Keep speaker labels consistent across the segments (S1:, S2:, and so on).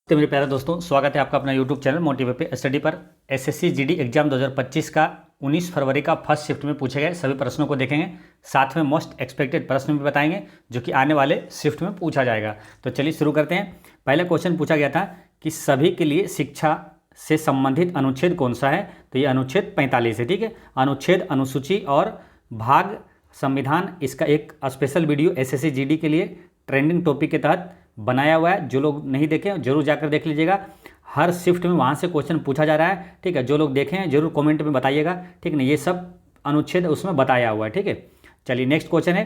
S1: तो मेरे प्यारे दोस्तों, स्वागत है आपका अपना यूट्यूब चैनल मोटिवेट पे स्टडी पर। एसएससी जीडी एग्जाम 2025 का 19 फरवरी का फर्स्ट शिफ्ट में पूछे गए सभी प्रश्नों को देखेंगे, साथ में मोस्ट एक्सपेक्टेड प्रश्न भी बताएंगे जो कि आने वाले शिफ्ट में पूछा जाएगा। तो चलिए शुरू करते हैं। पहला क्वेश्चन पूछा गया था कि सभी के लिए शिक्षा से संबंधित अनुच्छेद कौन सा है। तो ये अनुच्छेद 45 है। ठीक है, अनुच्छेद, अनुसूची और भाग संविधान, इसका एक स्पेशल वीडियो एसएससी जीडी के लिए ट्रेंडिंग टॉपिक के तहत बनाया हुआ है। जो लोग नहीं देखे जरूर जाकर देख लीजिएगा। हर शिफ्ट में वहाँ से क्वेश्चन पूछा जा रहा है। ठीक है, जो लोग देखें हैं जरूर कमेंट में बताइएगा। ठीक है ना, ये सब अनुच्छेद उसमें बताया हुआ है। ठीक है, चलिए नेक्स्ट क्वेश्चन है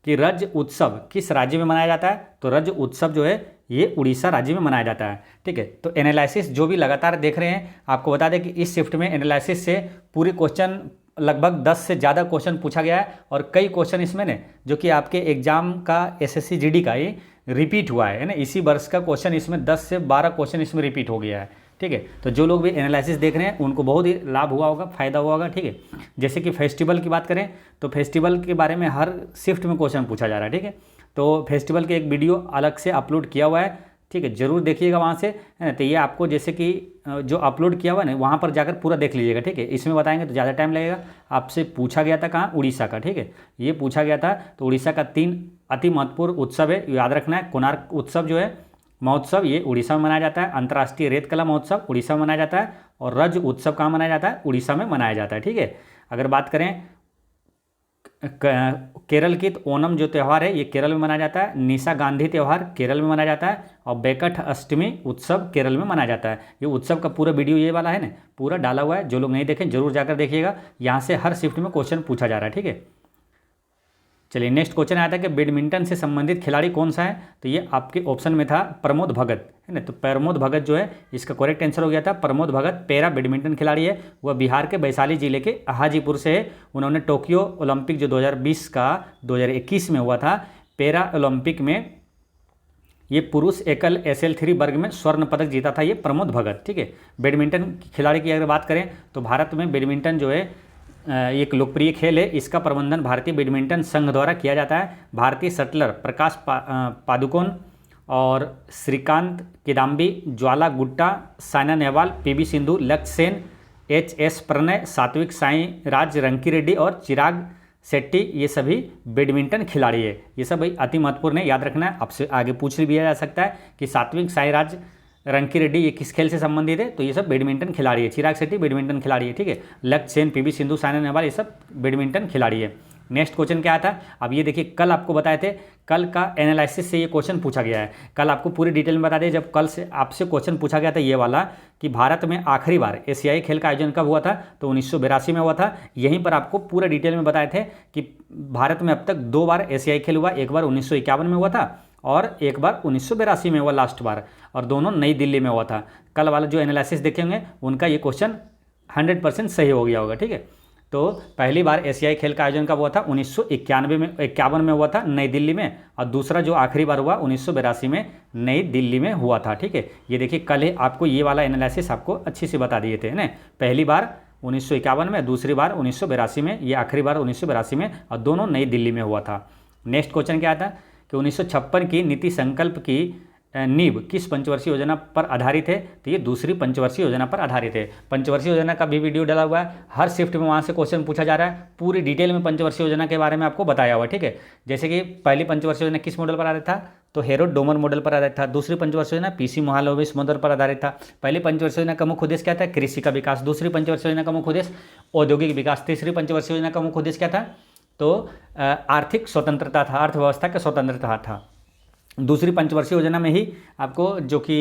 S1: कि रज उत्सव किस राज्य में मनाया जाता है। तो रज उत्सव जो है ये उड़ीसा राज्य में मनाया जाता है। ठीक है, तो एनालिसिस जो भी लगातार देख रहे हैं, आपको बता दें कि इस शिफ्ट में एनालिसिस से पूरे क्वेश्चन लगभग 10 से ज़्यादा क्वेश्चन पूछा गया है और कई क्वेश्चन इसमें ने जो कि आपके एग्जाम का एसएससी जीडी का ये रिपीट हुआ है ना। इसी वर्ष का क्वेश्चन इसमें 10 से 12 क्वेश्चन इसमें रिपीट हो गया है। ठीक है, तो जो लोग भी एनालिसिस देख रहे हैं उनको बहुत ही लाभ हुआ होगा, फायदा हुआ होगा। ठीक है, जैसे कि फेस्टिवल की बात करें तो फेस्टिवल के बारे में हर शिफ्ट में क्वेश्चन पूछा जा रहा है। ठीक है, तो फेस्टिवल के एक वीडियो अलग से अपलोड किया हुआ है। ठीक है, जरूर देखिएगा वहाँ से, है ना। तो ये आपको जैसे कि जो अपलोड किया हुआ है ना वहाँ पर जाकर पूरा देख लीजिएगा। ठीक है, इसमें बताएंगे तो ज़्यादा टाइम लगेगा। आपसे पूछा गया था कहाँ, उड़ीसा का। ठीक है, ये पूछा गया था। तो उड़ीसा का 3 अति महत्वपूर्ण उत्सव है, याद रखना है। कोणार्क उत्सव जो है महोत्सव, ये उड़ीसा में मनाया जाता है। अंतर्राष्ट्रीय रेत कला महोत्सव उड़ीसा में मनाया जाता है। और रज उत्सव कहाँ मनाया जाता है, उड़ीसा में मनाया जाता है। ठीक है, अगर बात करें केरल की, तो ओणम जो त्यौहार है ये केरल में मनाया जाता है। निशा गांधी त्यौहार केरल में मनाया जाता है। और बैकठ अष्टमी उत्सव केरल में मनाया जाता है। ये उत्सव का पूरा वीडियो ये वाला है ना, पूरा डाला हुआ है। जो लोग नहीं देखें जरूर जाकर देखिएगा। यहाँ से हर शिफ्ट में क्वेश्चन पूछा जा रहा है। ठीक है, चलिए नेक्स्ट क्वेश्चन आया था कि बैडमिंटन से संबंधित खिलाड़ी कौन सा है। तो ये आपके ऑप्शन में था प्रमोद भगत, है ना। तो प्रमोद भगत जो है इसका करेक्ट आंसर हो गया था। प्रमोद भगत पैरा बैडमिंटन खिलाड़ी है। वह बिहार के वैशाली जिले के हाजीपुर से है। उन्होंने टोक्यो ओलंपिक जो 2020 का 2021 में हुआ था पैरा ओलंपिक में ये पुरुष एकल SL3 वर्ग में स्वर्ण पदक जीता था ये प्रमोद भगत। ठीक है, बैडमिंटन खिलाड़ी की अगर बात करें तो भारत में बैडमिंटन जो है एक लोकप्रिय खेल है। इसका प्रबंधन भारतीय बैडमिंटन संघ द्वारा किया जाता है। भारतीय शटलर प्रकाश पादुकोण और श्रीकांत, किदाम्बी, ज्वाला गुट्टा, साइना नेहवाल, PV सिंधु, लक्ष्य सेन, HS प्रणय, सात्विक साईराज रंकीरेड्डी और चिराग शेट्टी, ये सभी बैडमिंटन खिलाड़ी है। ये सब भाई अति महत्वपूर्ण है, याद रखना है। आपसे आगे पूछ लिया जा सकता है कि सात्विक साईराज रंकीरेड्डी ये किस खेल से संबंधित है। तो ये सब बैडमिंटन खिलाड़ी है। चिराग शेट्टी बैडमिंटन खिलाड़ी है। ठीक है, लक्ष्य सेन, PV सिंधु, साइना नेहवाल ये सब बैडमिंटन खिलाड़ी है। नेक्स्ट क्वेश्चन क्या था, अब ये देखिए कल आपको बताए थे, कल का एनालिसिस से ये क्वेश्चन पूछा गया है। कल आपको पूरी डिटेल में बता दें, जब कल से आपसे क्वेश्चन पूछा गया था ये वाला कि भारत में आखिरी बार एशियाई खेल का आयोजन कब हुआ था। तो 1982 में हुआ था। यहीं पर आपको पूरा डिटेल में बताए थे कि भारत में अब तक 2 बार एशियाई खेल हुआ। एक बार 1951 में हुआ था और एक बार 1982 में हुआ लास्ट बार, और दोनों नई दिल्ली में हुआ था। कल वाला जो एनालिसिस देखेंगे उनका ये क्वेश्चन 100% सही हो गया होगा। ठीक है, तो पहली बार एशियाई खेल का आयोजन कब हुआ था, 1951 में हुआ था नई दिल्ली में। और दूसरा जो आखिरी बार हुआ 1982 में नई दिल्ली में हुआ था। ठीक है, ये देखिए कल ही आपको ये वाला एनालिसिस आपको अच्छी से बता दिए थे ना। पहली बार 1951 में, दूसरी बार 1982 में, ये आखिरी बार 1982 में, और दोनों नई दिल्ली में हुआ था। नेक्स्ट क्वेश्चन क्या था कि 1956 की नीति संकल्प की नींव किस पंचवर्षीय योजना पर आधारित है। तो ये दूसरी पंचवर्षीय योजना पर आधारित है। पंचवर्षीय योजना का भी वीडियो डाला हुआ है। हर शिफ्ट में वहाँ से क्वेश्चन पूछा जा रहा है। पूरी डिटेल में पंचवर्षीय योजना के बारे में आपको बताया हुआ है। ठीक है, जैसे कि पहली पंचवर्षीय योजना किस मॉडल पर आधारित था, तो हेरोड डोमर मॉडल पर आधारित था। दूसरी पंचवर्षीय योजना PC महालनोबिस मॉडल पर आधारित था। पहली पंचवर्षीय योजना का मुख्य उद्देश्य क्या था, कृषि का विकास। दूसरी पंचवर्षीय योजना का मुख्य उद्देश्य औद्योगिक विकास। तीसरी पंचवर्षीय योजना का मुख्य उद्देश्य क्या था, तो आर्थिक स्वतंत्रता था, अर्थव्यवस्था का स्वतंत्रता था। दूसरी पंचवर्षीय योजना में ही आपको जो कि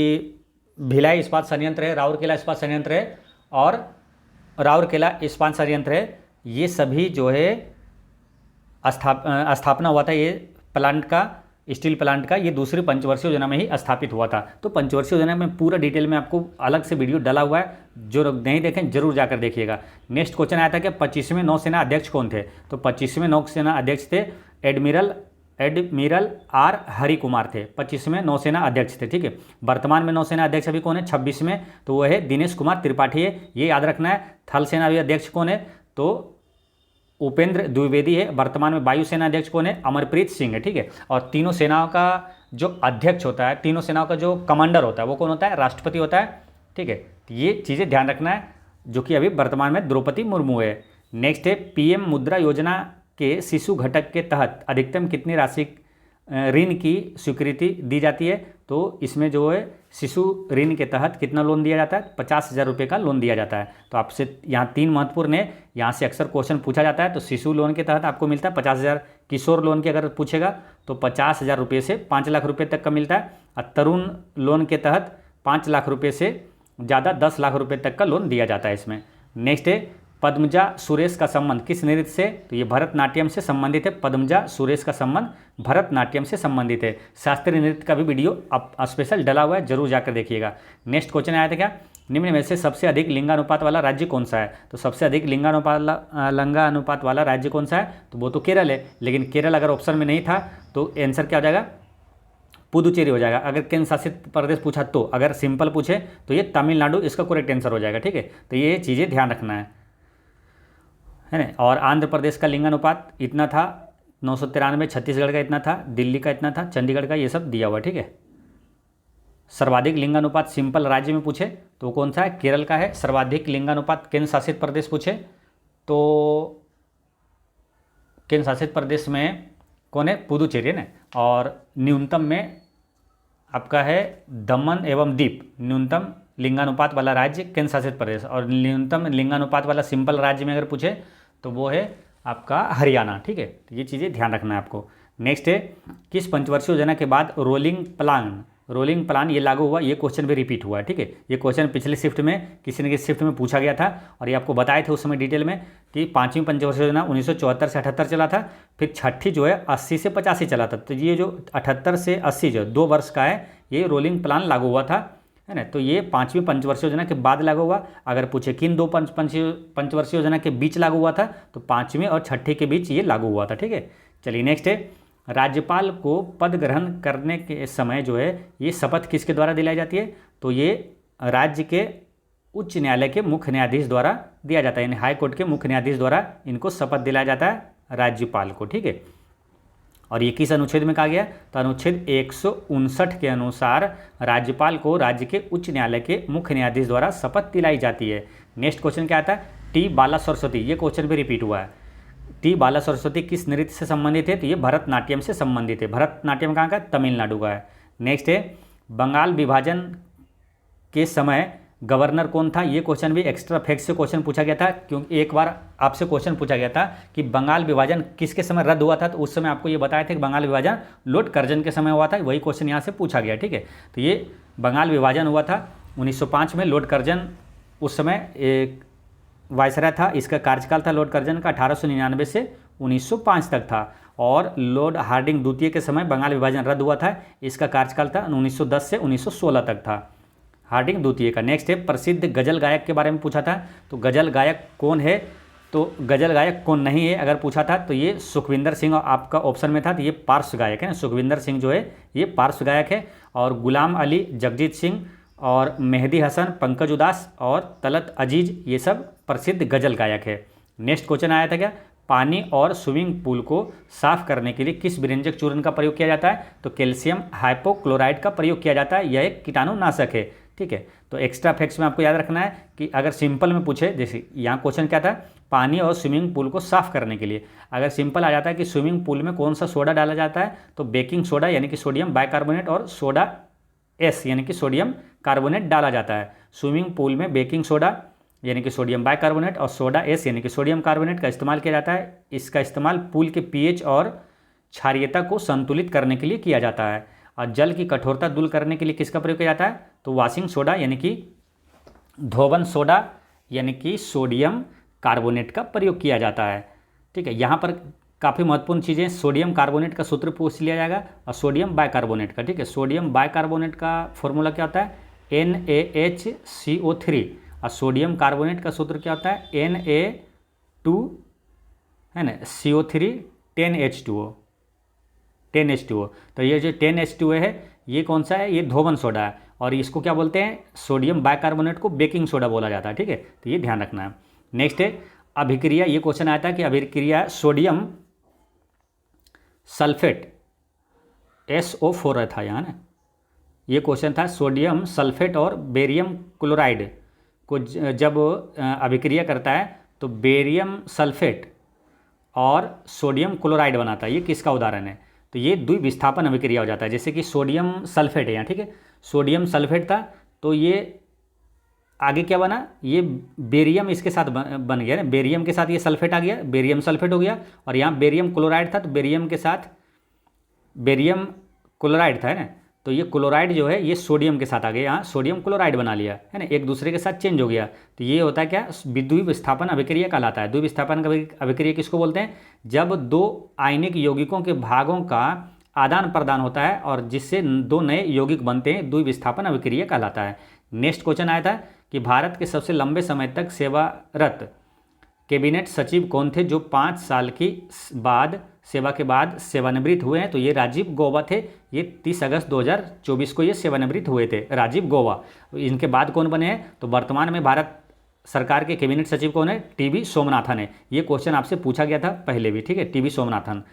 S1: भिलाई इस्पात संयंत्र है, राउरकेला इस्पात संयंत्र है और राउरकेला इस्पात संयंत्र है, ये सभी जो है स्थापना हुआ था। ये प्लांट का, स्टील प्लांट का, ये दूसरी पंचवर्षीय योजना में ही स्थापित हुआ था। तो पंचवर्षीय योजना में पूरा डिटेल में आपको अलग से वीडियो डाला हुआ है। जो लोग नहीं देखें जरूर जाकर देखिएगा। नेक्स्ट क्वेश्चन आया था कि 25वें नौसेना अध्यक्ष कौन थे। तो 25वें नौसेना अध्यक्ष थे एडमिरल R हरि कुमार थे। 25वें नौसेना अध्यक्ष थे। ठीक है, वर्तमान में नौसेना अध्यक्ष अभी कौन है, 26 में, तो वो है दिनेश कुमार त्रिपाठी है। ये याद रखना है। थल सेना अभी अध्यक्ष कौन है, तो उपेंद्र द्विवेदी है। वर्तमान में वायुसेना अध्यक्ष कौन है, अमरप्रीत सिंह है। ठीक है, और तीनों सेनाओं का जो अध्यक्ष होता है, तीनों सेनाओं का जो कमांडर होता है वो कौन होता है? राष्ट्रपति होता है। ठीक है, तो ये चीज़ें ध्यान रखना है, जो कि अभी वर्तमान में द्रौपदी मुर्मू है। नेक्स्ट है पीएम मुद्रा योजना के शिशु घटक के तहत अधिकतम कितनी राशि ऋण की स्वीकृति दी जाती है? तो इसमें जो है शिशु ऋण के तहत कितना लोन दिया जाता है? 50,000 रुपये का लोन दिया जाता है। तो आपसे यहाँ 3 महत्वपूर्ण है, यहाँ से अक्सर क्वेश्चन पूछा जाता है। तो शिशु लोन के तहत आपको मिलता है 50,000, किशोर लोन की अगर पूछेगा तो 50,000 रुपये से 5 लाख रुपये तक का मिलता है, और तरुण लोन के तहत 5 लाख रुपये से ज़्यादा 10 लाख रुपये तक का लोन दिया जाता है इसमें। नेक्स्ट है पद्मजा सुरेश का संबंध किस नृत्य से? तो ये भरतनाट्यम से संबंधित है। पद्मजा सुरेश का संबंध भरतनाट्यम से संबंधित है। शास्त्रीय नृत्य का भी वीडियो अब स्पेशल डला हुआ है, जरूर जाकर देखिएगा। नेक्स्ट क्वेश्चन आया था क्या? निम्न में से सबसे अधिक लिंगानुपात वाला राज्य कौन सा है? तो सबसे अधिक लिंगानुपात वाला राज्य कौन सा है? तो वो तो केरल है, लेकिन केरल अगर ऑप्शन में नहीं था तो आंसर क्या हो जाएगा? पुदुचेरी हो जाएगा। अगर केंद्र शासित प्रदेश पूछा तो, अगर सिंपल पूछे तो ये तमिलनाडु इसका करेक्ट आंसर हो जाएगा। ठीक है, तो ये चीज़ें ध्यान रखना है ना। और आंध्र प्रदेश का लिंगानुपात इतना था 993, छत्तीसगढ़ का इतना था, दिल्ली का इतना था, चंडीगढ़ का, ये सब दिया हुआ। ठीक है, सर्वाधिक लिंगानुपात सिंपल राज्य में पूछे तो कौन सा है? केरल का है। सर्वाधिक लिंगानुपात केंद्र शासित प्रदेश पूछे तो केंद्र शासित प्रदेश में कौन है? पुदुचेरी है ना। और न्यूनतम में आपका है दमन एवं दीप, न्यूनतम लिंगानुपात वाला राज्य केंद्र शासित प्रदेश। और न्यूनतम लिंगानुपात वाला सिंपल राज्य में अगर पूछे तो वो है आपका हरियाणा। ठीक है, तो ये चीज़ें ध्यान रखना है आपको। नेक्स्ट है किस पंचवर्षीय योजना के बाद रोलिंग प्लान ये लागू हुआ? ये क्वेश्चन भी रिपीट हुआ है। ठीक है, ये क्वेश्चन पिछले शिफ्ट में किसी न किसी शिफ्ट में पूछा गया था, और ये आपको बताए थे उस समय डिटेल में कि 5वीं पंचवर्षीय योजना 1974 से 78 चला था, फिर 6ठी जो है 80 से 85 चला था। तो ये जो 78 से 80 जो 2 वर्ष का है, ये रोलिंग प्लान लागू हुआ था, है ना। तो ये 5वीं पंचवर्षीय योजना के बाद लागू हुआ। अगर पूछे किन 2 पंचवर्षीय योजना के बीच लागू हुआ था, तो 5वीं और 6ठी के बीच ये लागू हुआ था। ठीक है, चलिए नेक्स्ट है राज्यपाल को पद ग्रहण करने के समय जो है ये शपथ किसके द्वारा दिलाई जाती है? तो ये राज्य के उच्च न्यायालय के मुख्य न्यायाधीश द्वारा दिया जाता है, यानी हाई कोर्ट के मुख्य न्यायाधीश द्वारा इनको शपथ दिलाया जाता है राज्यपाल को। ठीक है, और ये किस अनुच्छेद में कहा गया? तो अनुच्छेद 159 के अनुसार राज्यपाल को राज्य के उच्च न्यायालय के मुख्य न्यायाधीश द्वारा शपथ दिलाई जाती है। नेक्स्ट क्वेश्चन क्या आता है? टी बाला सरस्वती, ये क्वेश्चन भी रिपीट हुआ है। टी बाला सरस्वती किस नृत्य से संबंधित है? तो ये भरतनाट्यम से संबंधित है। भरतनाट्यम कहाँ का? तमिलनाडु का है। नेक्स्ट है बंगाल विभाजन के समय गवर्नर कौन था? ये क्वेश्चन भी एक्स्ट्रा फैक्ट से क्वेश्चन पूछा गया था, क्योंकि एक बार आपसे क्वेश्चन पूछा गया था कि बंगाल विभाजन किसके समय रद्द हुआ था, तो उस समय आपको ये बताया था कि बंगाल विभाजन लॉर्ड कर्जन के समय हुआ था। वही क्वेश्चन यहाँ से पूछा गया। ठीक है, तो ये बंगाल विभाजन हुआ था 1905 में। लॉर्ड कर्जन उस समय एक वायसराय था, इसका कार्यकाल था लॉर्ड कर्जन का 1899 से 1905 तक था। और लॉर्ड हार्डिंग द्वितीय के समय बंगाल विभाजन रद्द हुआ था, इसका कार्यकाल था 1910 से 1916 तक था, हार्डिंग द्वितीय का। नेक्स्ट है प्रसिद्ध गजल गायक के बारे में पूछा था, तो गजल गायक कौन है? तो गजल गायक कौन नहीं है अगर पूछा था तो ये सुखविंदर सिंह आपका ऑप्शन में था, तो ये पार्श्व गायक है ना। सुखविंदर सिंह जो है ये पार्श्व गायक है। और गुलाम अली, जगजीत सिंह और मेहदी हसन, पंकज उदास और तलत अजीज, ये सब प्रसिद्ध गजल गायक है। नेक्स्ट क्वेश्चन आया था क्या? पानी और स्विमिंग पूल को साफ करने के लिए किस विरंजक चूर्ण का प्रयोग किया जाता है? तो कैल्शियम हाइपोक्लोराइड का प्रयोग किया जाता है, यह एक कीटाणुनाशक है। ठीक है, तो एक्स्ट्रा फैक्ट्स में आपको याद रखना है कि अगर सिंपल में पूछे, जैसे यहाँ क्वेश्चन क्या था? पानी और स्विमिंग पूल को साफ करने के लिए अगर सिंपल आ जाता है कि स्विमिंग पूल में कौन सा सोडा डाला जाता है, तो बेकिंग सोडा यानी कि सोडियम बाइकार्बोनेट और सोडा एस यानी कि सोडियम कार्बोनेट डाला जाता है। स्विमिंग पूल में बेकिंग सोडा यानी कि सोडियम बाइकार्बोनेट और सोडा एस यानी कि सोडियम कार्बोनेट का इस्तेमाल किया जाता है। इसका इस्तेमाल पूल के पीएच और क्षारीयता को संतुलित करने के लिए किया जाता है। और जल की कठोरता दूर करने के लिए किसका प्रयोग किया जाता है? तो वॉशिंग सोडा यानी कि धोवन सोडा यानी कि सोडियम कार्बोनेट का प्रयोग किया जाता है। ठीक है, यहाँ पर काफ़ी महत्वपूर्ण चीज़ें, सोडियम कार्बोनेट का सूत्र पूछ लिया जाएगा और सोडियम बाइकार्बोनेट का। ठीक है, सोडियम बाइकार्बोनेट का फॉर्मूला क्या होता है? NaHCO3। और सोडियम कार्बोनेट का सूत्र क्या होता है? Na2 है ना, CO3 10H2O। तो ये जो 10H2O है ये कौन सा है? ये धोवन सोडा है। और इसको क्या बोलते हैं? सोडियम बाइकार्बोनेट को बेकिंग सोडा बोला जाता है। ठीक है, तो ये ध्यान रखना है। नेक्स्ट है अभिक्रिया। ये क्वेश्चन आया था कि अभिक्रिया सोडियम सल्फेट SO4 था यहाँ ना। ये क्वेश्चन था सोडियम सल्फेट और बेरियम क्लोराइड को जब अभिक्रिया करता है तो बेरियम सल्फेट और सोडियम क्लोराइड बनाता है। ये किसका उदाहरण है? तो ये द्विविस्थापन अभिक्रिया हो जाता है। जैसे कि सोडियम सल्फेट है यहाँ, ठीक है, सोडियम सल्फेट था तो ये आगे क्या बना, ये बेरियम इसके साथ बन गया ना, बेरियम के साथ ये सल्फेट आ गया, बेरियम सल्फेट हो गया। और यहाँ बेरियम क्लोराइड था तो बेरियम के साथ बेरियम क्लोराइड था, है ना, तो ये क्लोराइड जो है ये सोडियम के साथ आ गया, यहाँ सोडियम क्लोराइड बना लिया, है ना, एक दूसरे के साथ चेंज हो गया। तो ये होता है क्या, द्विविस्थापन अभिक्रिया कहलाता है। द्विविस्थापन अभिक्रिया किसको बोलते हैं? जब दो आयनिक यौगिकों के भागों का आदान प्रदान होता है और जिससे दो नए यौगिक बनते हैं, द्विविस्थापन अभिक्रिया कहलाता है। नेक्स्ट क्वेश्चन आया था कि भारत के सबसे लंबे समय तक सेवारत कैबिनेट सचिव कौन थे जो 5 साल की सेवा के बाद सेवानिवृत्त हुए हैं? तो ये राजीव गौबा थे। ये 30 अगस्त 2024 को ये सेवानिवृत्त हुए थे, राजीव गौबा। इनके बाद कौन बने हैं? तो वर्तमान में भारत सरकार के कैबिनेट सचिव कौन है? टीवी सोमनाथन है। ये क्वेश्चन आपसे पूछा गया था पहले भी, ठीक है, टीवी सोमनाथन।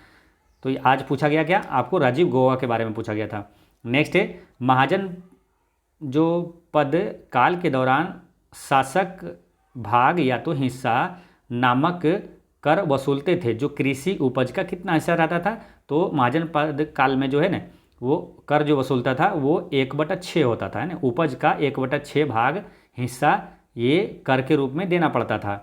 S1: तो आज पूछा गया क्या आपको? राजीव गौबा के बारे में पूछा गया था। नेक्स्ट है महाजन जो पद काल के दौरान शासक भाग या तो हिस्सा नामक कर वसूलते थे, जो कृषि उपज का कितना हिस्सा रहता था? तो महाजन पद काल में जो है ना, वो कर जो वसूलता था वो 1/6 होता था, है ना, उपज का 1/6 भाग हिस्सा ये कर के रूप में देना पड़ता था,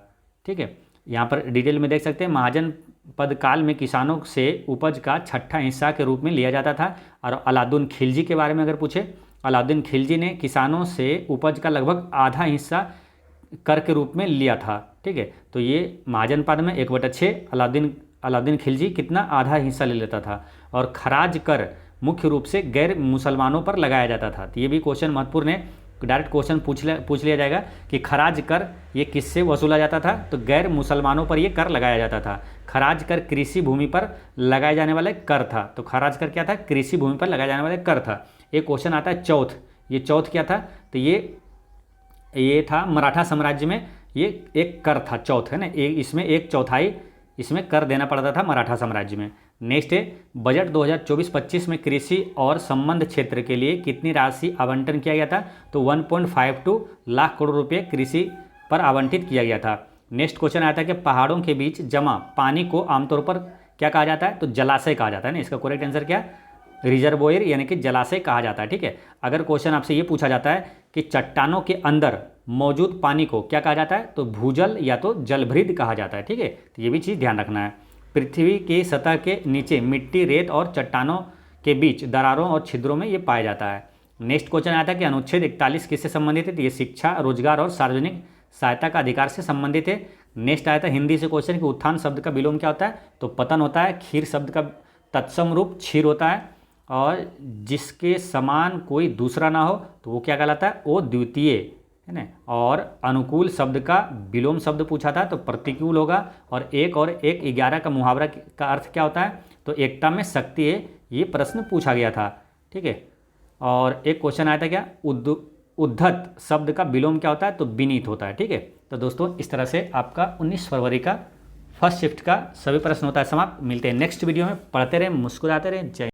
S1: ठीक है। यहाँ पर डिटेल में देख सकते हैं, महाजन पद काल में किसानों से उपज का 6ठा हिस्सा के रूप में लिया जाता था। और अलाउद्दीन खिलजी के बारे में अगर पूछे, अलाउद्दीन खिलजी ने किसानों से उपज का लगभग आधा हिस्सा कर के रूप में लिया था, ठीक है। तो ये महाजन पद में 1/6, अलाउद्दीन खिलजी कितना, आधा हिस्सा ले लेता था। और खराज कर मुख्य रूप से गैर मुसलमानों पर लगाया जाता था। तो ये भी क्वेश्चन महत्वपूर्ण है, डायरेक्ट क्वेश्चन पूछ लिया जाएगा कि खराज कर ये किससे वसूला जाता था? तो गैर मुसलमानों पर ये कर लगाया जाता था। खराज कर कृषि भूमि पर लगाए जाने वाले कर था। तो खराज कर क्या था? कृषि भूमि पर लगाए जाने वाले कर था। एक क्वेश्चन आता है चौथ, ये चौथ क्या था? तो ये था मराठा साम्राज्य में ये एक कर था, चौथ, है ना, इसमें 1/4 इसमें कर देना पड़ता था मराठा साम्राज्य में। नेक्स्ट है बजट 2024-25 में कृषि और संबंध क्षेत्र के लिए कितनी राशि आवंटन किया गया था? तो 1.52 लाख करोड़ रुपये कृषि पर आवंटित किया गया था। नेक्स्ट क्वेश्चन आया था कि पहाड़ों के बीच जमा पानी को आमतौर पर क्या कहा जाता है? तो जलाशय कहा जाता है ना। इसका करेक्ट आंसर क्या? रिजर्वोयर यानी कि जलाशय कहा जाता है, ठीक है। अगर क्वेश्चन आपसे ये पूछा जाता है कि चट्टानों के अंदर मौजूद पानी को क्या कहा जाता है? तो भूजल या तो जलभृत कहा जाता है, ठीक है। तो ये भी चीज़ ध्यान रखना है। पृथ्वी की सतह के नीचे मिट्टी, रेत और चट्टानों के बीच दरारों और छिद्रों में ये पाया जाता है। नेक्स्ट क्वेश्चन आया था कि अनुच्छेद 41 किससे संबंधित है? तो ये शिक्षा, रोजगार और सार्वजनिक सहायता का अधिकार से संबंधित है। नेक्स्ट आया था हिंदी से क्वेश्चन कि उत्थान शब्द का विलोम क्या होता है? तो पतन होता है। क्षीर शब्द का तत्सम रूप क्षीर होता है। और जिसके समान कोई दूसरा ना हो तो वो क्या कहलाता है? वो द्वितीय, है ना। और अनुकूल शब्द का विलोम शब्द पूछा था तो प्रतिकूल होगा। और 1 और 1 11 का मुहावरा का अर्थ क्या होता है? तो एकता में शक्ति है। ये प्रश्न पूछा गया था, ठीक है। और एक क्वेश्चन आया था क्या? उद्धत शब्द का विलोम क्या होता है? तो विनीत होता है, ठीक है। तो दोस्तों इस तरह से आपका 19 फरवरी का फर्स्ट शिफ्ट का सभी प्रश्न होता है समाप्त। मिलते हैं नेक्स्ट वीडियो में। पढ़ते रहें, मुस्कुराते रहें। जय